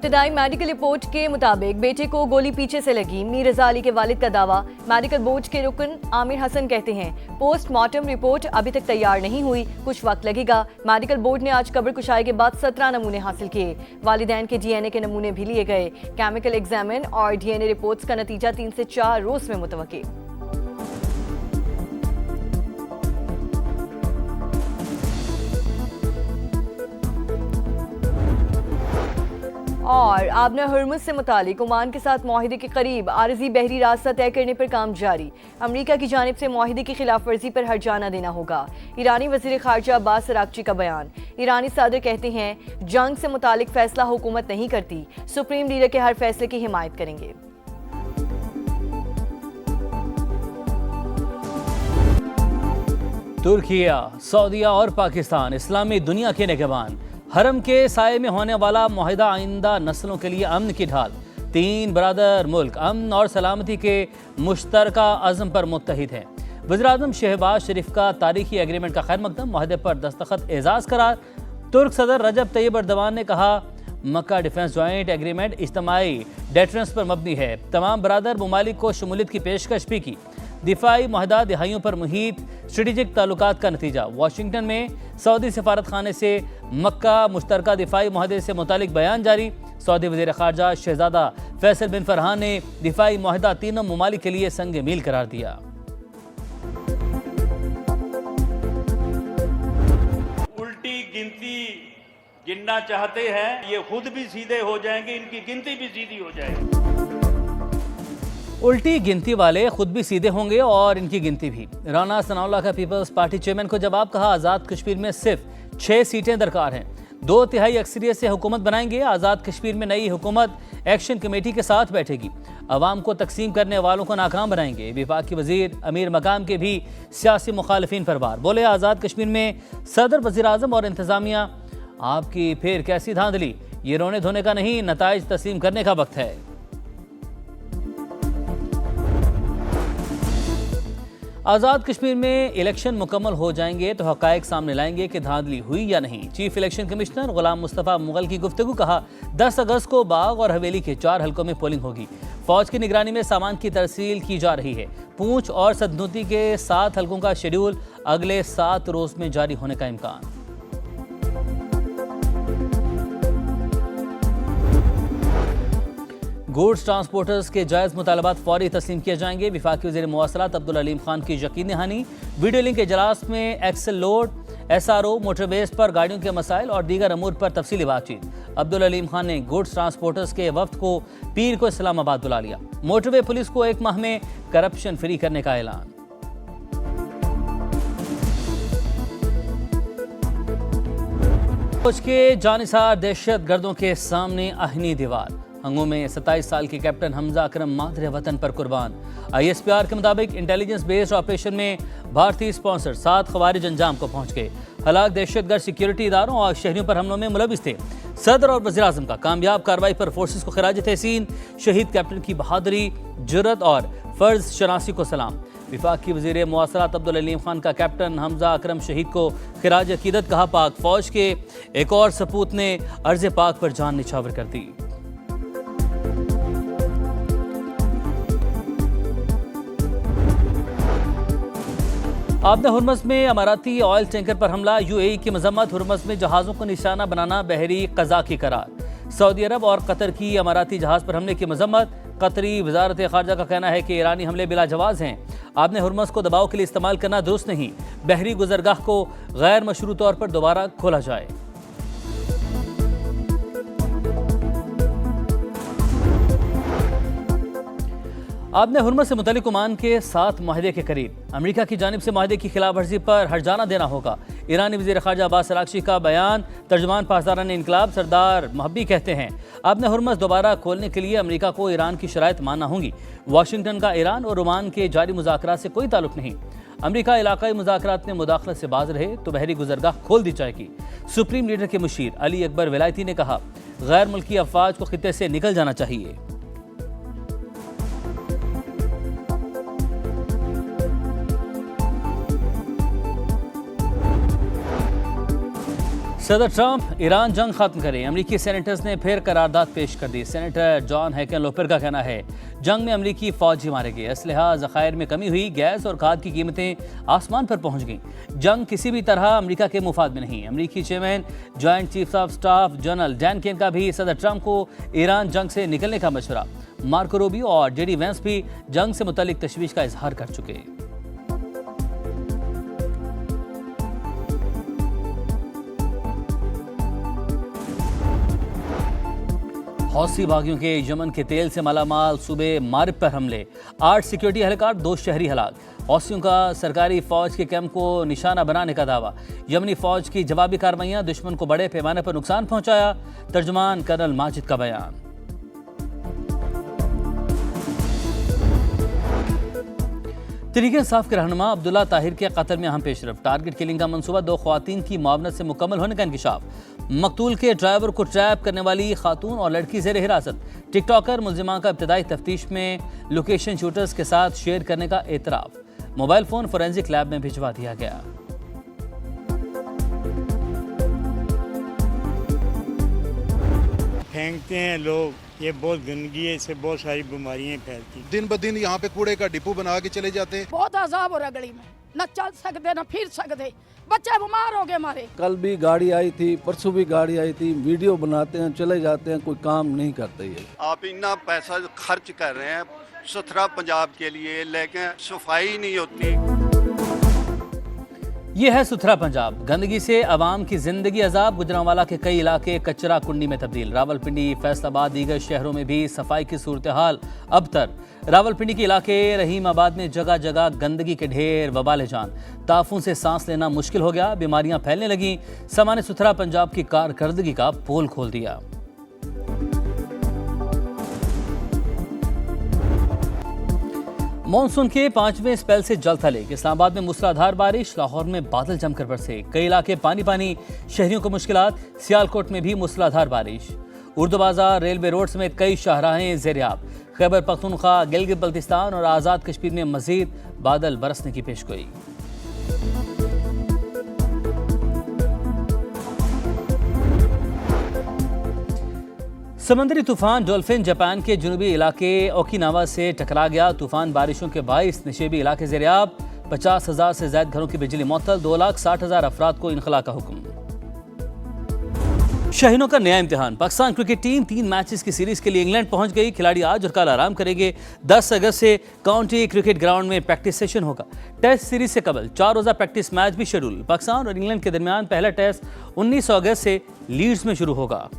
इब्तदाई medical report के मुताबिक बेटे को गोली पीछे से लगी। मीर रजा अली के वालिद का दावा। मेडिकल बोर्ड के रुकन आमिर हसन कहते हैं पोस्टमार्टम रिपोर्ट अभी तक तैयार नहीं हुई, कुछ वक्त लगेगा। मेडिकल बोर्ड ने आज कब्र कुशाई के बाद 17 नमूने हासिल किए। वालिदैन के DNA के नमूने भी लिए गए। केमिकल एग्जामिन और DNA रिपोर्ट्स का नतीजा 3 से 4 रोज में मुतवक्की। और आबना हुर्मुज़ से मुतालिक ओमान के साथ मुआहिदे के करीब आरजी बहरी रास्ता तय करने पर काम जारी। अमरीका की जानिब से मुआहिदे की खिलाफ वर्जी पर हर्जाना देना होगा। ईरानी वज़ीर ख़ारजा अब्बास अरागची का बयान। ईरानी सदर कहते हैं जंग से मुतालिक फैसला हुकूमत नहीं करती, सुप्रीम लीडर के हर फैसले की हिमायत करेंगे। तुर्किया, सऊदीया और पाकिस्तान इस्लामी दुनिया के निगहबान। हरम के साये में होने वाला मुआहिदा आइंदा नस्लों के लिए अमन की ढाल। 3 बरादर मुल्क अमन और सलामती के मुश्तरका अज़म पर मुत्तहिद हैं। वज़ीर-ए-आज़म शहबाज शरीफ का तारीखी एग्रीमेंट का खैर मकदम, मुआहदे पर दस्तखत एजाज़ करार। तुर्क सदर रजब तैयब अर्दवान ने कहा मक्का डिफेंस जॉइंट एग्रीमेंट इज्तिमाई डेटरेंस पर मबनी है। तमाम बरादर ममालिक को शमूलियत की पेशकश भी की। दिफाई मुआहदा दिहाइयों पर मुहित स्ट्रेटेजिक ताल्लुकात का नतीजा। वाशिंगटन में सऊदी सफारत खाने से मक्का मुश्तरका दिफाई मुआहदे से मुतालिक बयान जारी। सऊदी वज़ीर ख़ारजा शहज़ादा फैसल बिन फरहान ने दिफाई मुआहदा तीनों ममालिक के लिए संग मील करार दिया। उल्टी गिनती गिनना चाहते हैं, ये खुद भी सीधे हो जाएंगे, इनकी गिनती भी सीधी हो जाएगी। उल्टी गिनती वाले खुद भी सीधे होंगे और इनकी गिनती भी। राना सनाउल्लाह का पीपल्स पार्टी चेयरमैन को जवाब, कहा आज़ाद कश्मीर में सिर्फ 6 सीटें दरकार हैं, 2/3 अक्सरियत से हुकूमत बनाएंगे। आज़ाद कश्मीर में नई हुकूमत एक्शन कमेटी के साथ बैठेगी। अवाम को तकसीम करने वालों को नाकाम बनाएंगे। विफाकी वजीर अमीर मकाम के भी सियासी मुखालिफिन पर वार। बोले आज़ाद कश्मीर में सदर, वज़ीर आज़म और इंतज़ामिया आपकी फिर कैसी धांधली, ये रोने धोने का नहीं, नताइज तस्लीम करने का वक्त है। आज़ाद कश्मीर में इलेक्शन मुकम्मल हो जाएंगे तो हक़ाइक़ सामने लाएंगे कि धांधली हुई या नहीं। चीफ इलेक्शन कमिश्नर गुलाम मुस्तफ़ा मुगल की गुफ्तगू, कहा 10 अगस्त को बाग और हवेली के 4 हलकों में पोलिंग होगी। फौज की निगरानी में सामान की तरसील की जा रही है। पूंछ और सदनूती के 7 हलकों का शेड्यूल अगले 7 रोज में जारी होने का इम्कान। गुड्स ट्रांसपोर्टर्स के जायज़ मुतालबात फौरी तस्लीम किए जाएंगे। विफाकी वज़ीर मवासलात अब्दुल अलीम खान की यकीन दहानी। वीडियो लिंक इजलास में एक्सल लोड, SRO, मोटरवेज पर गाड़ियों के मसाइल और दीगर अमूर पर तफसीली बातचीत। अब्दुल अलीम खान ने गुड्स ट्रांसपोर्टर्स के वफ्द को पीर को इस्लामाबाद बुला लिया। मोटरवे पुलिस को 1 माह में करप्शन फ्री करने का ऐलान। फौज के जानिसार दहशत गर्दों के सामने आहनी दीवार। हंगों में 27 साल के कैप्टन हमजा अकरम मादरे वतन पर कुर्बान। ISPR के मुताबिक इंटेलिजेंस बेस्ड ऑपरेशन में भारतीय स्पॉन्सर 7 खवारिज अंजाम को पहुंच गए। हलाक दहशतगर्द सिक्योरिटी इदारों और शहरियों पर हमलों में मुलविस थे। सदर और वज़ीर आज़म का कामयाब कार्रवाई पर फोर्सेस को खिराज तहसीन। शहीद कैप्टन की बहादुरी, जुर्रत और फर्ज शनासी को सलाम। विफाकी वज़ीर मवासलात अब्दुल अलीम खान का कैप्टन हमजा अकरम शहीद को खिराज अकीदत, कहा पाक फौज के एक और सपूत ने अर्ज़ पाक पर जान निछावर कर दी। आबना हुर्मुज़ में अमाराती ऑयल टैंकर पर हमला। UAE की मजम्मत। हुर्मुज़ में जहाज़ों को निशाना बनाना बहरी क़ज़ा की करार। सऊदी अरब और कतर की अमाराती जहाज़ पर हमले की मजम्मत। कतरी वजारत ख़ारजा का कहना है कि ईरानी हमले बिला जवाज़ हैं। आबना हुर्मुज़ को दबाव के लिए इस्तेमाल करना दुरुस्त नहीं। बहरी गुजरगाह को गैर मशरू तौर पर दोबारा खोला जाए। आबना हुर्मुज़ से मुतल्लिक़ ओमान के साथ मुआहदे के करीब। अमेरिका की जानिब से मुआहदे की खिलाफ वर्जी पर हर्जाना देना होगा। ईरानी वज़ीर ख़ारजा अब्बास अरागची का बयान। तर्जुमान पासदारान इनकलाब सरदार महबी कहते हैं आबना हुर्मुज़ दोबारा खोलने के लिए अमेरिका को ईरान की शराइत मानना होंगी। वाशिंगटन का ईरान और ओमान के जारी मुज़ाकरात से कोई ताल्लुक नहीं। अमेरिका इलाकाई मुज़ाकरात में मुदाखलत से बाज रहे तो बहरी गुजरगाह खोल दी जाएगी। सुप्रीम लीडर के मुशीर अली अकबर विलायती ने कहा गैर मुल्की अफवाज को खित्ते से निकल जाना चाहिए। सदर ट्रंप ईरान जंग खत्म करें, अमरीकी सेनेटर्स ने फिर करारदाद पेश कर दी। सेनेटर जॉन हैकेनलोपर का कहना है जंग में अमरीकी फौजी मारे गए, असलहा ज़खायर में कमी हुई, गैस और खाद की कीमतें आसमान पर पहुंच गईं। जंग किसी भी तरह अमरीका के मुफाद में नहीं। अमरीकी chairman joint chief of staff general Dan Caine का भी सदर ट्रंप को ईरान जंग से निकलने का मशवरा। मार्को रूबियो और जेडी वेंस भी जंग से मुतल्लिक तशवीश का इजहार कर चुके। हौसी बागियों के यमन के तेल से मालामाल सूबे मारिब पर हमले, 8 सिक्योरिटी एहलकार, 2 शहरी हलाक। हौसियों का सरकारी फौज के कैंप को निशाना बनाने का दावा। यमनी फौज की जवाबी कार्रवाइयां दुश्मन को बड़े पैमाने पर नुकसान पहुंचाया, तर्जुमान कर्नल माजिद का बयान। तहरीक इंसाफ के रहनुमा अब्दुल्ला ताहिर के कत्ल में अहम पेशरफ, टारगेट किलिंग का मंसूबा 2 ख्वातीन की मुआवनत से मुकम्मल होने का इंकिशाफ। मकतूल के ड्राइवर को ट्रैप करने वाली खातून और लड़की ज़ेर हिरासत। टिकटॉकर मुलजिमा का इब्तदाई तफ्तीश में लोकेशन शूटर्स के साथ शेयर करने का एतराफ़। मोबाइल फ़ोन फोरेंसिक लैब में भिजवा दिया गया। फेंकते हैं लोग, ये बहुत गंदगी है, इससे बहुत सारी बीमारियां फैलती। दिन ब दिन यहाँ पे कूड़े का डिपो बना के चले जाते हैं। बहुत अजाब हो रहा गली में, न चल सकते न फिर सकते, बच्चे बीमार हो गए हमारे। कल भी गाड़ी आई थी, परसों भी गाड़ी आई थी, वीडियो बनाते हैं चले जाते हैं, कोई काम नहीं करते ये। आप इतना पैसा खर्च कर रहे हैं सुथरा पंजाब के लिए, लेकिन सफाई नहीं होती। यह है सुथरा पंजाब। गंदगी से आवाम की जिंदगी अजाब। गुजरांवाला के कई इलाके कचरा कुंडी में तब्दील। रावलपिंडी, फैसलाबाद, दीगर शहरों में भी सफाई की सूरत हाल अबतर। रावलपिंडी के इलाके रहीमाबाद में जगह जगह गंदगी के ढेर, वबाल जान। ताफून से सांस लेना मुश्किल हो गया, बीमारियां फैलने लगीं। सामान्य सुथरा पंजाब की कारकर्दगी का पोल खोल दिया। मॉनसून के 5वें स्पेल से जल थले। इस्लामाबाद में मूसलाधार बारिश, लाहौर में बादल जमकर बरसे, कई इलाके पानी पानी, शहरियों को मुश्किलात। सियालकोट में भी मूसलाधार बारिश। उर्दू बाजार, रेलवे रोड समेत कई शाहराहें ज़ेर-ए-आब। खैबर पख्तूनख्वा, गिलगित बल्तिस्तान और आज़ाद कश्मीर में मजीद बादल बरसने की पेशगोई। समंदरी तूफान डॉल्फिन जापान के जनूबी इलाके ओकिनावा से टकरा गया। तूफान बारिशों के बाइस निशेबी इलाके ज़ेर-ए-आब। 50,000 से ज्यादा घरों की बिजली मुअत्तल। 2,60,000 अफराद को इनखला का हुक्म। शाहीनों का नया इम्तिहान। पाकिस्तान क्रिकेट टीम 3 मैचेस की सीरीज के लिए इंग्लैंड पहुंच गई। खिलाड़ी आज और कल आराम करेंगे। 10 अगस्त से काउंटी क्रिकेट ग्राउंड में प्रैक्टिस सेशन होगा। टेस्ट सीरीज से कबल 4 रोजा प्रैक्टिस मैच भी शेड्यूल। पाकिस्तान और इंग्लैंड के दरमियान पहला टेस्ट 19 अगस्त से लीड्स में शुरू होगा।